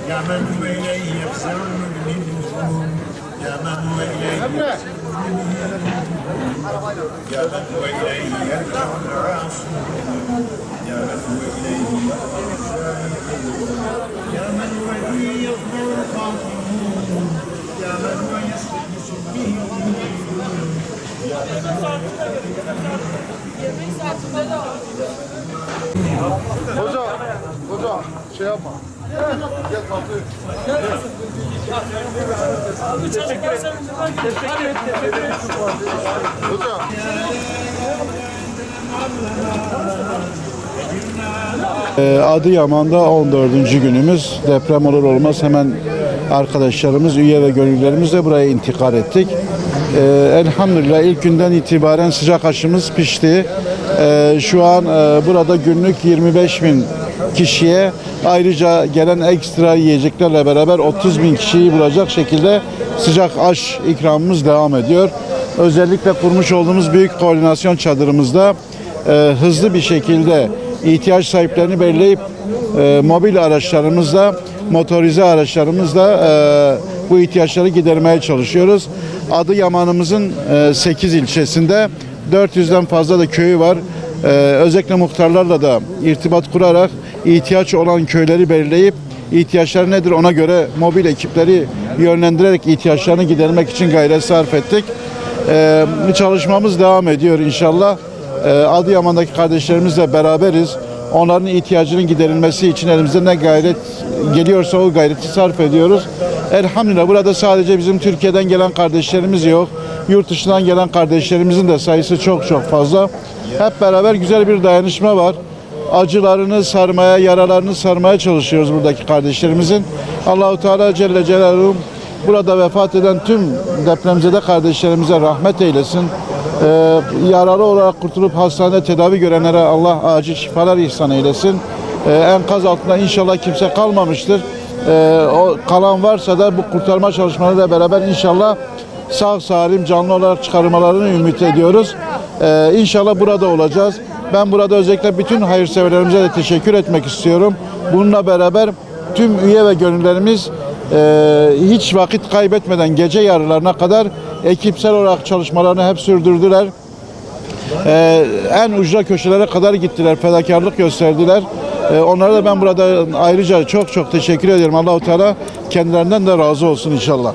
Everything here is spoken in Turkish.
يا من هو إليه يفزع المؤمنون يا من هو إليه يا من هو إليه يرجع العاصون يا من هو إليه يا من هو إليه يظهر الخاطئون يا من هو يستغيث به Hoca şey yapma. Gel tatlı. Hoca. Adıyaman'da 14. günümüz. Deprem olur olmaz hemen arkadaşlarımız, üye ve gönüllülerimizle buraya intikal ettik. Elhamdülillah ilk günden itibaren sıcak aşımız pişti. Şu an burada günlük 25.000 kişiye, ayrıca gelen ekstra yiyeceklerle beraber 30.000 kişiyi bulacak şekilde sıcak aş ikramımız devam ediyor. Özellikle kurmuş olduğumuz büyük koordinasyon çadırımızda hızlı bir şekilde ihtiyaç sahiplerini belirleyip mobil araçlarımızla, motorize araçlarımızla bu ihtiyaçları gidermeye çalışıyoruz. Adıyaman'ımızın 8 ilçesinde 400'den fazla da köyü var. Özellikle muhtarlarla da irtibat kurarak ihtiyaç olan köyleri belirleyip ihtiyaçları nedir ona göre mobil ekipleri yönlendirerek ihtiyaçlarını gidermek için gayret sarf ettik. Çalışmamız devam ediyor inşallah. Adıyaman'daki kardeşlerimizle beraberiz. Onların ihtiyacının giderilmesi için elimizde ne gayret geliyorsa o gayreti sarf ediyoruz. Elhamdülillah burada sadece bizim Türkiye'den gelen kardeşlerimiz yok. Yurt dışından gelen kardeşlerimizin de sayısı çok fazla. Hep beraber güzel bir dayanışma var. Acılarını sarmaya, yaralarını sarmaya çalışıyoruz buradaki kardeşlerimizin. Allahu Teala Celle Celaluhu burada vefat eden tüm depremzede kardeşlerimize rahmet eylesin. Yaralı olarak kurtulup hastanede tedavi görenlere Allah acil şifalar ihsan eylesin. Enkaz altında inşallah kimse kalmamıştır. O kalan varsa da bu kurtarma çalışmalarıyla beraber inşallah sağ salim canlı olarak çıkarmalarını ümit ediyoruz. İnşallah burada olacağız. Ben burada özellikle bütün hayırseverlerimize de teşekkür etmek istiyorum. Bununla beraber tüm üye ve gönüllerimiz hiç vakit kaybetmeden gece yarılarına kadar ekipsel olarak çalışmalarını hep sürdürdüler. En ucra köşelere kadar gittiler, fedakarlık gösterdiler. Onlara da ben burada ayrıca çok teşekkür ediyorum. Allah-u Teala kendilerinden de razı olsun inşallah.